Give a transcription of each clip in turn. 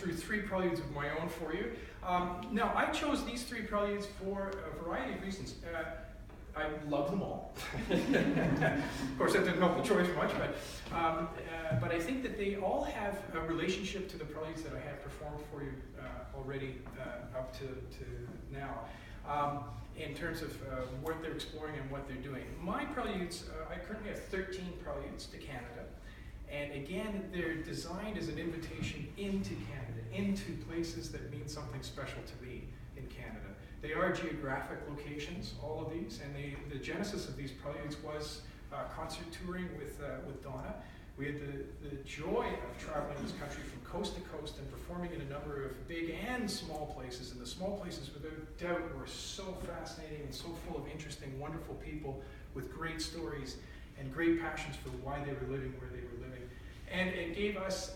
through 3 preludes of my own for you. Now, I chose these 3 preludes for a variety of reasons. I love them all. Of course, that didn't help the choice much, but I think that they all have a relationship to the preludes that I have performed for you already up to now, in terms of what they're exploring and what they're doing. My preludes, I currently have 13 preludes to Canada, and again, they're designed as an invitation into Canada, into places that mean something special to me in Canada. They are geographic locations, all of these, and the genesis of these preludes was concert touring with Donna. We had the joy of traveling this country from coast to coast and performing in a number of big and small places. And the small places, without doubt, were so fascinating and so full of interesting, wonderful people with great stories and great passions for why they were living where they were living. And it gave us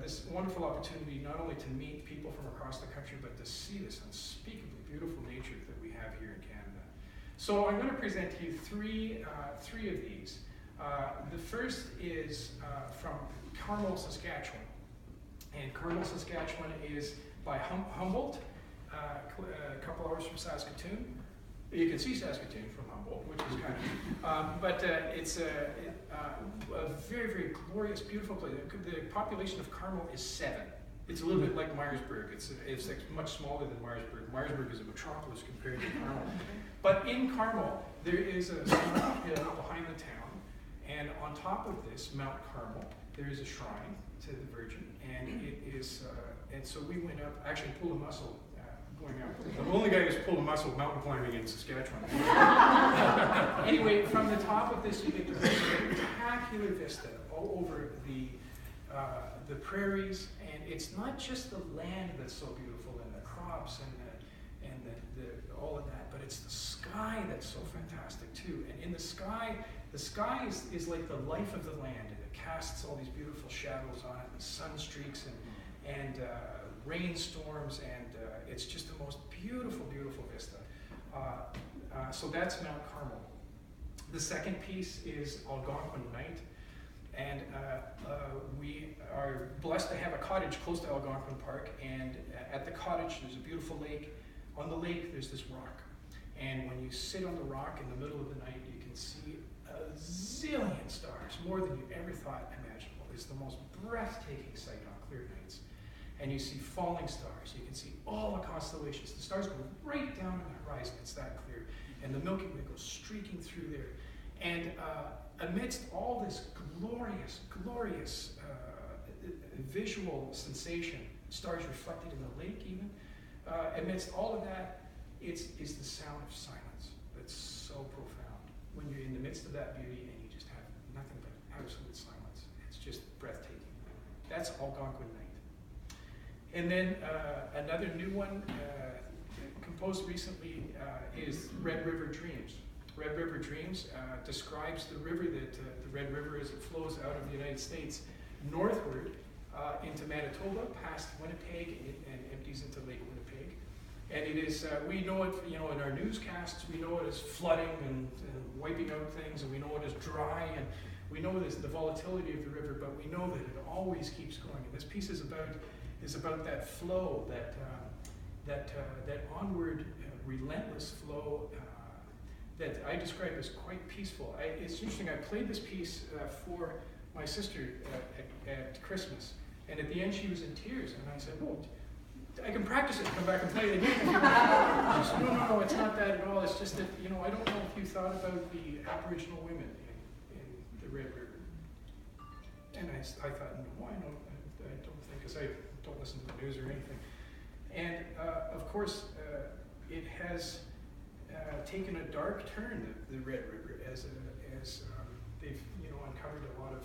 this wonderful opportunity not only to meet people from across the country, but to see this unspeakably beautiful nature that we have here in Canada. So I'm going to present to you three of these. The first is from Carmel, Saskatchewan. And Carmel, Saskatchewan is by Humboldt, a couple hours from Saskatoon. You can see Saskatoon from Humboldt, which is kind of, but it's a very, very glorious, beautiful place. The population of Carmel is 7. It's a little bit like Myersburg. It's like much smaller than Myersburg. Myersburg is a metropolis compared to Carmel. But in Carmel, there is a small hill behind the town, and on top of this, Mount Carmel, there is a shrine to the Virgin, and it is, and so we went up, actually pulled a muscle going up. The only guy who's pulled a muscle mountain climbing in Saskatchewan. Anyway, from the top of this, you get the spectacular vista all over the prairies, and it's not just the land that's so beautiful and the crops and all of that, but it's the sky that's so fantastic too. And in the sky is like the life of the land, and it casts all these beautiful shadows on it, and sun streaks and rainstorms, and it's just the most beautiful, beautiful vista. So that's Mount Carmel. The second piece is Algonquin Night, and we are blessed to have a cottage close to Algonquin Park, and at the cottage there's a beautiful lake. On the lake there's this rock, and when you sit on the rock in the middle of the night, you can see a zillion stars, more than you ever thought imaginable. It's the most breathtaking sight on clear nights. And you see falling stars, you can see all the constellations. The stars go right down on the horizon, it's that clear. And the Milky Way goes streaking through there. And amidst all this glorious, glorious visual sensation, stars reflected in the lake even, amidst all of that, is the sound of silence that's so profound. When you're in the midst of that beauty and you just have nothing but absolute silence. It's just breathtaking. That's Algonquin Night. And then another new one, composed recently, is Red River Dreams. Red River Dreams describes the river that, the Red River as it flows out of the United States northward into Manitoba, past Winnipeg, and empties into Lake Winnipeg. And it is, we know it, in our newscasts, we know it as flooding and wiping out things, and we know it as dry, and we know the volatility of the river, but we know that it always keeps going. And this piece is about that flow, that onward, relentless flow that I describe as quite peaceful. It's interesting, I played this piece for my sister at Christmas, and at the end she was in tears, and I said, "Oh, I can practice it and come back and play it again." She said, no, it's not that at all. It's just that, I don't know if you thought about the Aboriginal women in the Red River. And I thought, no, I don't think, because I don't listen to the news or anything. And of course, it has taken a dark turn, the Red River, as they've uncovered a lot of,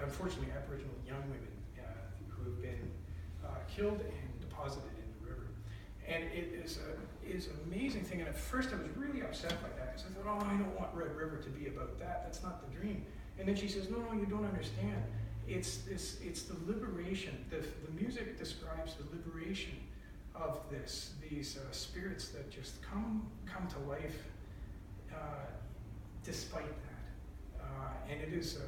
unfortunately, Aboriginal young women who have been killed and deposited in the river. And it is an amazing thing. And at first I was really upset by that, because I thought, I don't want Red River to be about that. That's not the dream. And then she says, no, you don't understand. It's the liberation. The music describes the liberation of these spirits that just come to life despite that. And it is,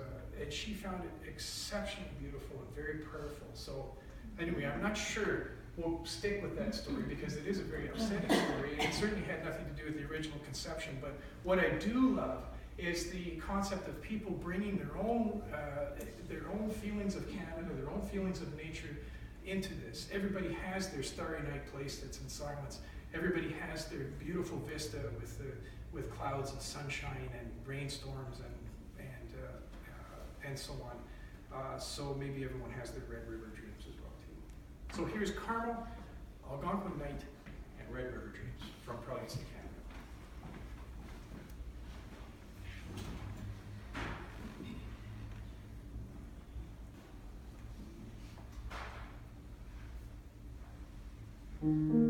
and she found it exceptionally beautiful and very prayerful. So Anyway, I'm not sure we'll stick with that story because it is a very upsetting story, and it certainly had nothing to do with the original conception. But what I do love is the concept of people bringing their own feelings of Canada, their own feelings of nature into this. Everybody has their Starry Night place that's in silence. Everybody has their beautiful vista with clouds and sunshine and rainstorms and so on. So maybe everyone has their Red River dreams as well too. So here's Carmel, Algonquin Night, and Red River Dreams from Preludes in Canada. Mm-hmm.